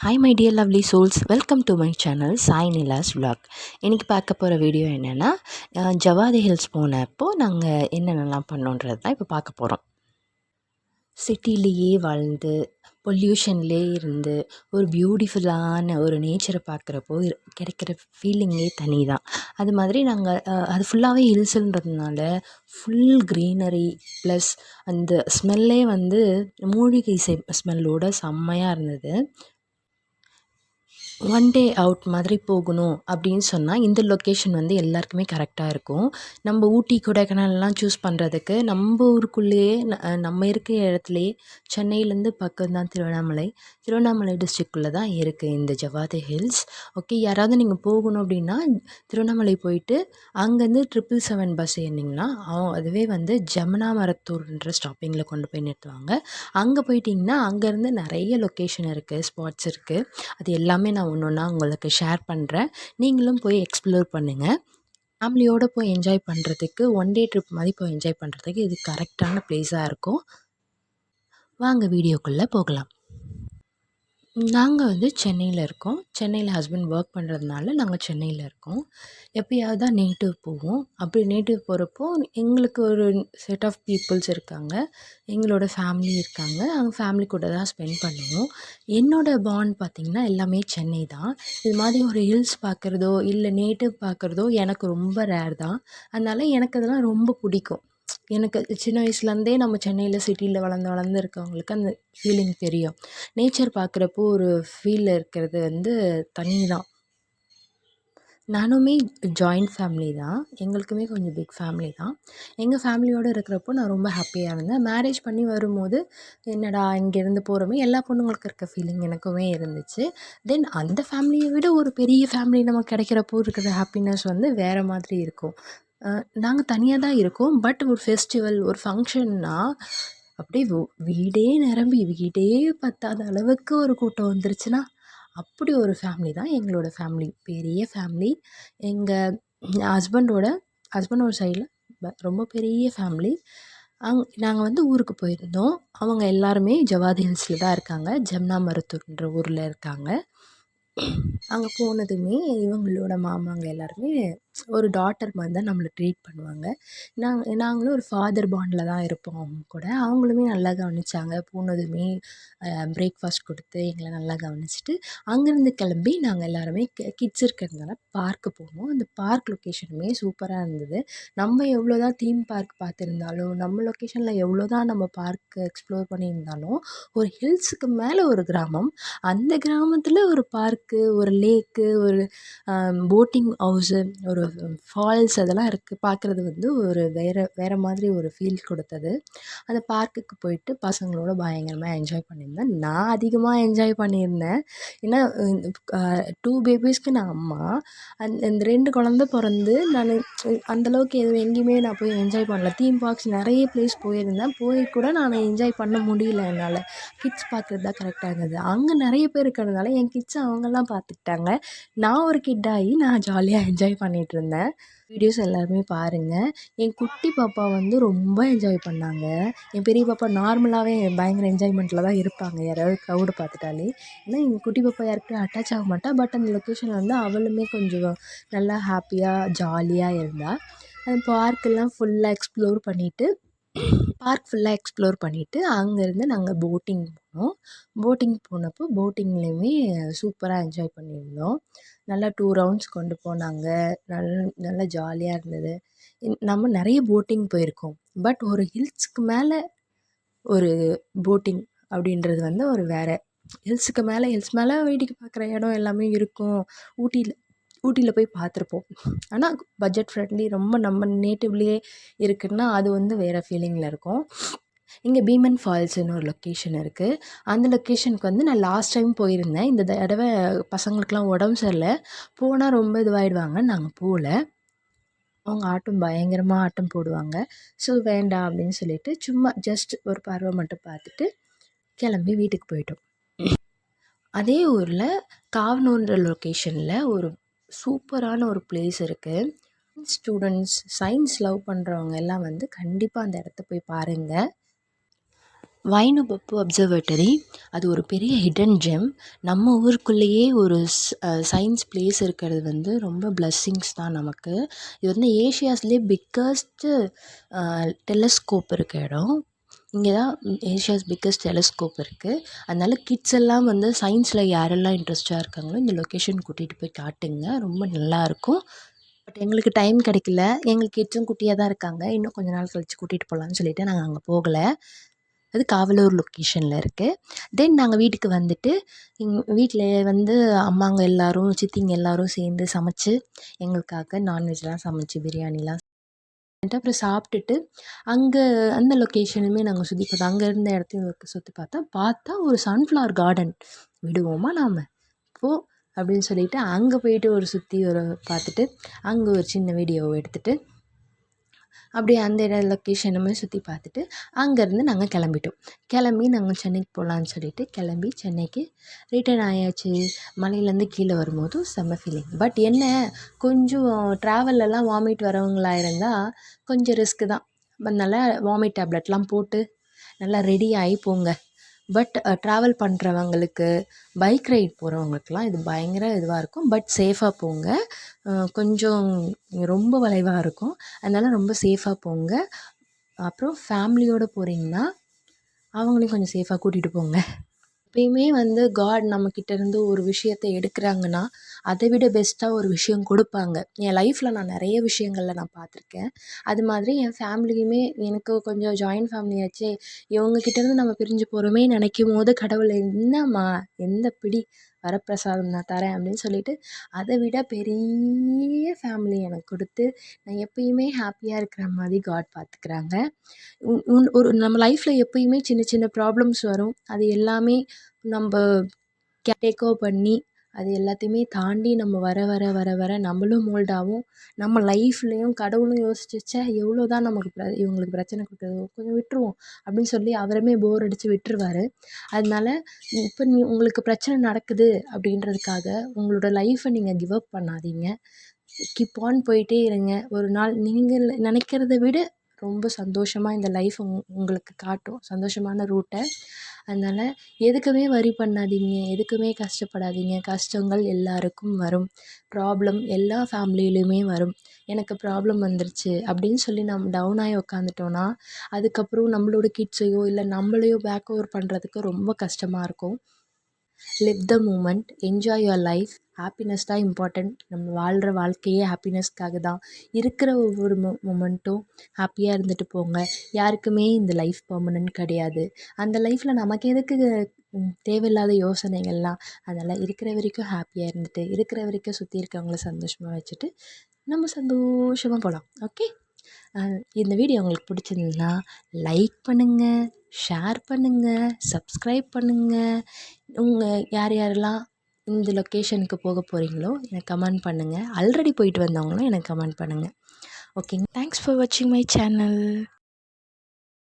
Hi my dear lovely souls, welcome to my channel Sai Nila's vlog. இன்றைக்கி பார்க்க போகிற video என்னென்னா, ஜவாதி ஹில்ஸ் போனப்போ நாங்கள் என்னென்னலாம் பண்ணோன்றது தான் இப்போ பார்க்க போகிறோம். சிட்டிலேயே வாழ்ந்து பொல்யூஷன்லே இருந்து ஒரு பியூட்டிஃபுல்லான ஒரு நேச்சரை பார்க்குறப்போ கிடைக்கிற ஃபீலிங்கே தனி தான். அது மாதிரி நாங்கள் அது ஃபுல்லாகவே ஹில்ஸுன்றதுனால ஃபுல் க்ரீனரி ப்ளஸ் அந்த ஸ்மெல்லே வந்து மூலிகை ஸ்மெல்லோட செம்மையாக இருந்தது. ஒன் டே அவுட் மாதிரி போகணும் அப்படின்னு சொன்னால் இந்த லொக்கேஷன் வந்து எல்லாருக்குமே கரெக்டாக இருக்கும். நம்ம ஊட்டி கொடைக்கானல்லாம் சூஸ் பண்ணுறதுக்கு நம்ம ஊருக்குள்ளேயே நம்ம இருக்கிற இடத்துலையே சென்னையிலேருந்து பக்கம் தான் திருவண்ணாமலை டிஸ்ட்ரிக்குள்ளே தான் இருக்குது இந்த ஜவாதி ஹில்ஸ். ஓகே, யாராவது நீங்கள் போகணும் அப்படின்னா திருவண்ணாமலை போயிட்டு அங்கேருந்து 777 பஸ் ஏறினீங்கன்னா அதுவே வந்து ஜமுனா மரத்தூர்ன்ற ஸ்டாப்பிங்கில் கொண்டு போய் நிறுத்துவாங்க. அங்கே போயிட்டிங்கன்னா அங்கேருந்து நிறைய லொக்கேஷன் இருக்குது, ஸ்பாட்ஸ் இருக்குது. அது எல்லாமே நான் ஒன்று ஒன்றா உங்களுக்கு ஷேர் பண்ணுறேன். நீங்களும் போய் எக்ஸ்ப்ளோர் பண்ணுங்கள். ஃபேமிலியோடு போய் என்ஜாய் பண்ணுறதுக்கு, ஒன் டே ட்ரிப் மாதிரி போய் என்ஜாய் பண்ணுறதுக்கு இது கரெக்டான ப்ளேஸாக இருக்கும். வாங்க வீடியோக்குள்ளே போகலாம். நாங்கள் வந்து சென்னையில் இருக்கோம். சென்னையில் ஹஸ்பண்ட் ஒர்க் பண்ணுறதுனால நாங்கள் சென்னையில் இருக்கோம். எப்பயாவது தான் நேட்டிவ் போவோம். அப்படி நேட்டிவ் போகிறப்போ எங்களுக்கு ஒரு செட் ஆஃப் பீப்புள்ஸ் இருக்காங்க. எங்களோட ஃபேமிலி இருக்காங்க. அவங்க ஃபேமிலி கூட தான் ஸ்பெண்ட் பண்ணுவோம். என்னோடய பாண்ட் பார்த்திங்கன்னா எல்லாமே சென்னை தான். இது மாதிரி ஒரு ஹில்ஸ் பார்க்குறதோ இல்லை நேட்டிவ் பார்க்குறதோ எனக்கு ரொம்ப ரேர் தான். அதனால் எனக்கு அதெல்லாம் ரொம்ப பிடிக்கும். எனக்கு சின்ன வயசுலேருந்தே நம்ம சென்னையில் சிட்டியில் வளர்ந்து இருக்கவங்களுக்கு அந்த ஃபீலிங் தெரியும். நேச்சர் பார்க்குறப்போ ஒரு ஃபீல் இருக்கிறது வந்து தனி தான். நானுமே ஜாயிண்ட் ஃபேமிலி தான். எங்களுக்குமே கொஞ்சம் பிக் ஃபேமிலி தான். எங்கள் ஃபேமிலியோடு இருக்கிறப்போ நான் ரொம்ப ஹாப்பியாக இருந்தேன். மேரேஜ் பண்ணி வரும்போது என்னடா இங்கேருந்து போகிறோமே, எல்லா பொண்ணுங்களுக்கு இருக்க ஃபீலிங் எனக்குமே இருந்துச்சு. தென் அந்த ஃபேமிலியை விட ஒரு பெரிய ஃபேமிலி நமக்கு கிடைக்கிறப்போ இருக்கிற ஹாப்பினஸ் வந்து வேறு மாதிரி இருக்கும். நாங்கள் தனியாக தான் இருக்கோம். பட் ஒரு ஃபெஸ்டிவல், ஒரு ஃபங்க்ஷன்னா அப்படியே வீடே நிரம்பி வீடே பத்தாத அளவுக்கு ஒரு கூட்டம் வந்துருச்சுன்னா, அப்படி ஒரு ஃபேமிலி தான் எங்களோட ஃபேமிலி. பெரிய ஃபேமிலி. எங்கள் ஹஸ்பண்டோட சைடில் ரொம்ப பெரிய ஃபேமிலி. நாங்கள் வந்து ஊருக்கு போயிருந்தோம். அவங்க எல்லாருமே ஜவாதி ஹில்ஸில் தான் இருக்காங்க. ஜமுனா மரத்தூர்ன்ற ஊரில் இருக்காங்க. அங்கே போனதுமே இவங்களோட மாமாங்க எல்லாருமே ஒரு டாட்டர் மாதிரி தான் நம்மளை ட்ரீட் பண்ணுவாங்க. நாங்களும் ஒரு ஃபாதர் பாண்டில் தான் இருப்போம் அவங்க கூட. அவங்களுமே நல்லா கவனிச்சாங்க. போனதுமே பிரேக்ஃபாஸ்ட் கொடுத்து எங்களை நல்லா கவனிச்சுட்டு அங்கேருந்து கிளம்பி நாங்கள் எல்லாருமே கிட்ஸ் இருக்கிறதுனால பார்க்கு போனோம். அந்த பார்க் லொக்கேஷனுமே சூப்பராக இருந்தது. நம்ம எவ்வளோ தான் தீம் பார்க் பார்த்துருந்தாலும், நம்ம லொக்கேஷனில் எவ்வளோ தான் நம்ம பார்க்கு எக்ஸ்ப்ளோர் பண்ணியிருந்தாலும், ஒரு ஹில்ஸுக்கு மேலே ஒரு கிராமம், அந்த கிராமத்தில் ஒரு பார்க்கு, ஒரு லேக்கு, ஒரு போட்டிங் ஹவுஸு, ஒரு ஃபால்ஸ் அதெல்லாம் இருக்குது. பார்க்குறது வந்து ஒரு வேறு மாதிரி ஒரு ஃபீல் கொடுத்தது. அந்த பார்க்குக்கு போயிட்டு பசங்களோட பயங்கரமாக என்ஜாய் பண்ணியிருந்தேன். நான் அதிகமாக என்ஜாய் பண்ணியிருந்தேன். ஏன்னா 2 பேபீஸ்க்கு நான் அம்மா. இந்த 2 குழந்த பிறந்து நான் அந்தளவுக்கு எங்கேயுமே நான் போய் என்ஜாய் பண்ணல. தீம் பார்க்ஸ் நிறைய ப்ளேஸ் போயிருந்தேன். போய் கூட நான் என்ஜாய் பண்ண முடியல என்னால். கிட்ஸ் பார்க்குறது தான் கரெக்டாக இருந்தது. அங்கே நிறைய பேர் இருக்கிறதுனால என் கிட்ஸை அவங்கெல்லாம் பார்த்துக்கிட்டாங்க. நான் ஒரு கிட்டாகி நான் ஜாலியாக என்ஜாய் பண்ணிகிட்ருந்தேன். வீடியோஸ் எல்லாருமே பாருங்கள். என் குட்டி பாப்பா வந்து ரொம்ப என்ஜாய் பண்ணாங்க. என் பெரிய பாப்பா நார்மலாகவே பயங்கர என்ஜாய்மெண்ட்டில் தான் இருப்பாங்க யாராவது க்ரௌடு பார்த்துட்டாலே. ஏன்னா எங்கள் குட்டி பாப்பா யாருக்கும் அட்டாச் ஆக மாட்டா. பட் அந்த லொக்கேஷனில் வந்து அவளுமே கொஞ்சம் நல்லா ஹாப்பியாக ஜாலியாக இருந்தாள். அந்த பார்க்கெல்லாம் ஃபுல்லாக எக்ஸ்ப்ளோர் பண்ணிவிட்டு அங்கேருந்து நாங்கள் போட்டிங் போனோம். போட்டிங் போனப்போ போட்டிங்லேயுமே சூப்பராக என்ஜாய் பண்ணியிருந்தோம். நல்லா 2 ரவுண்ட்ஸ் கொண்டு போனாங்க. நல்லா ஜாலியாக இருந்தது. நம்ம நிறைய போட்டிங் போயிருக்கோம். பட் ஒரு ஹில்ஸுக்கு மேலே ஒரு போட்டிங் அப்படின்றது வந்து ஒரு வேறு. ஹில்ஸ் மேலே வேடிக்கை பார்க்குற இடம் எல்லாமே இருக்கும். ஊட்டியில் போய் பார்த்துருப்போம். ஆனால் பட்ஜெட் ஃப்ரெண்ட்லி ரொம்ப நம்ம நேட்டிவ்லேயே இருக்குன்னா அது வந்து வேறு ஃபீலிங்கில் இருக்கும். இங்கே பீமன் ஃபால்ஸ்னு ஒரு லொக்கேஷன் இருக்குது. அந்த லொக்கேஷனுக்கு வந்து நான் லாஸ்ட் டைம் போயிருந்தேன். இந்த தடவை பசங்களுக்கெலாம் உடம்பு சரியில்லை, போனால் ரொம்ப இதுவாகிடுவாங்க, நாங்கள் போகல. அவங்க பயங்கரமாக ஆட்டம் போடுவாங்க. ஸோ வேண்டாம் அப்படின்னு சொல்லிட்டு சும்மா ஜஸ்ட் ஒரு பறவை மட்டும் பார்த்துட்டு கிளம்பி வீட்டுக்கு போயிட்டோம். அதே ஊரில் காவனூர்ன்ற லொக்கேஷனில் ஒரு சூப்பரான ஒரு பிளேஸ் இருக்குது. ஸ்டூடெண்ட்ஸ் சயின்ஸ் லவ் பண்ணுறவங்க எல்லாம் வந்து கண்டிப்பாக அந்த இடத்த போய் பாருங்கள். வைனு அப்சர்வேட்டரி அது ஒரு பெரிய ஹிடன் ஜெம். நம்ம ஊருக்குள்ளேயே ஒரு சயின்ஸ் பிளேஸ் இருக்கிறது வந்து ரொம்ப பிளெஸ்ஸிங்ஸ் தான் நமக்கு. இது வந்து ஏஷியாஸ்லேயே பிக்கஸ்ட்டு டெலஸ்கோப் இருக்க இடம். இங்கே தான் ஏஷியாஸ் பிக்கஸ்ட் டெலஸ்கோப் இருக்குது. அதனால் கிட்ஸ் எல்லாம் வந்து சயின்ஸில் யாரெல்லாம் இன்ட்ரெஸ்ட்டாக இருக்காங்களோ இந்த லொக்கேஷன் கூட்டிகிட்டு போய் காட்டுங்க, ரொம்ப நல்லாயிருக்கும். பட் எங்களுக்கு டைம் கிடைக்கல. எங்கள் கிட்ஸும் குட்டியாக தான் இருக்காங்க. இன்னும் கொஞ்ச நாள் கழித்து கூட்டிகிட்டு போகலான்னு சொல்லிட்டு நாங்கள் அங்கே போகலை. அது காவலூர் லொக்கேஷனில் இருக்குது. தென் நாங்கள் வீட்டுக்கு வந்துட்டு வீட்டில் வந்து அம்மாங்க எல்லோரும் சித்திங்க எல்லோரும் சேர்ந்து சமைச்சு எங்களுக்காக நான்வெஜ்லாம் சமைச்சு பிரியாணிலாம் அப்புறம் சாப்பிட்டுட்டு அங்கே அந்த லொக்கேஷனுமே நாங்கள் சுற்றி பார்த்தோம். அங்கே இருந்த இடத்தையும் சுற்றி பார்த்தா ஒரு சன்ஃப்ளவர் கார்டன். விடுவோமா நாம் போ அப்படின்னு சொல்லிட்டு அங்கே போயிட்டு ஒரு சுற்றி பார்த்துட்டு அங்கே ஒரு சின்ன வீடியோ எடுத்துகிட்டு அப்படியே அந்த லொக்கேஷனுமே சுற்றி பார்த்துட்டு அங்கேருந்து நாங்கள் கிளம்பி நாங்கள் சென்னைக்கு போகலான்னு சொல்லிட்டு கிளம்பி சென்னைக்கு ரிட்டர்ன் ஆயாச்சு. மலையிலேருந்து கீழே வரும்போது செம்ம ஃபீலிங். பட் என்ன கொஞ்சம் ட்ராவல்லலாம் வாமிட் வரவங்களாக இருந்தால் கொஞ்சம் ரிஸ்க்கு தான். அதனால் வாமிட் டேப்லெட்லாம் போட்டு நல்லா ரெடி ஆகி போங்க. பட் ட்ராவல் பண்ணுறவங்களுக்கு பைக் ரைட் போகிறவங்களுக்குலாம் இது பயங்கர இதுவாக இருக்கும். பட் சேஃபாக போங்க. கொஞ்சம் ரொம்ப வளைவாக இருக்கும். அதனால் ரொம்ப சேஃபாக போங்க. அப்புறம் ஃபேமிலியோடு போகிறீங்கன்னா அவங்களையும் கொஞ்சம் சேஃபாக கூட்டிகிட்டு போங்க. எப்பயுமே வந்து காட் நம்மக்கிட்டேருந்து ஒரு விஷயத்தை எடுக்கிறாங்கன்னா அதை விட பெஸ்ட்டாக ஒரு விஷயம் கொடுப்பாங்க. என் லைஃப்பில் நான் நிறைய விஷயங்களில் நான் பார்த்துருக்கேன். அது மாதிரி என் ஃபேமிலியுமே எனக்கு கொஞ்சம் ஜாயின்ட் ஃபேமிலியாச்சே, இவங்கக்கிட்டேருந்து நம்ம பிரிஞ்சு போகிறோமே நினைக்கும் போது கடவுள் என்னம்மா எந்த பிடி வரப்பிரசாதம் நான் தரேன் அப்படின்னு சொல்லிட்டு அதை விட பெரிய ஃபேமிலி எனக்கு கொடுத்து நான் எப்பயுமே ஹாப்பியாக இருக்கிற மாதிரி காட் பார்த்துக்கிறாங்க. ஒரு நம்ம லைஃப்பில் எப்பயுமே சின்ன சின்ன ப்ராப்ளம்ஸ் வரும். அது எல்லாமே நம்ம டேக் ஓவர் பண்ணி அது எல்லாத்தையுமே தாண்டி நம்ம வர நம்மளும் மோல்ட் ஆகும். நம்ம லைஃப்லேயும் கடவுளும் யோசிச்சு எவ்வளோ தான் நமக்கு இவங்களுக்கு பிரச்சனை கொடுக்குறது, கொஞ்சம் விட்டுருவோம் அப்படின்னு சொல்லி அவருமே போர் அடித்து விட்டுருவார். அதனால இப்போ உங்களுக்கு பிரச்சனை நடக்குது அப்படின்றதுக்காக உங்களோட லைஃப்பை நீங்கள் கிவ் அப் பண்ணாதீங்க. கீப் ஆன் போயிட்டே இருங்க. ஒரு நாள் நீங்கள் நினைக்கிறத விட ரொம்ப சந்தோஷமாக இந்த லைஃப் உங்களுக்கு காட்டும் சந்தோஷமான ரூட்டை. அதனால் எதுக்குமே வரி பண்ணாதீங்க, எதுக்குமே கஷ்டப்படாதீங்க. கஷ்டங்கள் எல்லாருக்கும் வரும். ப்ராப்ளம் எல்லா ஃபேமிலியிலையுமே வரும். எனக்கு ப்ராப்ளம் வந்துருச்சு அப்படின்னு சொல்லி நம்ம டவுன் ஆகி உக்காந்துட்டோன்னா அதுக்கப்புறம் நம்மளோட கிட்ஸையோ இல்லை நம்மளையோ பேக் ஓவர் பண்ணுறதுக்கு ரொம்ப கஷ்டமாக இருக்கும். Live the moment, enjoy your life. Happiness தான் இம்பார்ட்டண்ட். நம்ம வாழ்கிற வாழ்க்கையே ஹாப்பினஸ்க்காக தான். இருக்கிற ஒவ்வொரு மொமெண்ட்டும் ஹாப்பியாக இருந்துட்டு போங்க. யாருக்குமே இந்த லைஃப் பெர்மனன்ட் கிடையாது. அந்த லைஃப்பில் நமக்கு எதுக்கு தேவையில்லாத யோசனைகள்லாம். அதனால் இருக்கிற வரைக்கும் ஹாப்பியாக இருந்துட்டு இருக்கிற வரைக்கும் சுற்றி இருக்கவங்கள சந்தோஷமாக வச்சுட்டு நம்ம சந்தோஷமாக போகலாம். ஓகே, இந்த வீடியோ உங்களுக்கு பிடிச்சிருந்ததுன்னா லைக் பண்ணுங்கள், ஷேர் பண்ணுங்கள், சப்ஸ்கிரைப் பண்ணுங்கள். யார் யாரெல்லாம் இந்த லொக்கேஷனுக்கு போக போகிறீங்களோ எனக்கு கமெண்ட் பண்ணுங்கள். ஆல்ரெடி போயிட்டு வந்தவங்களும் எனக்கு கமெண்ட் பண்ணுங்கள். ஓகேங்க, தேங்க்ஸ் ஃபார் வாட்சிங் மை சேனல்.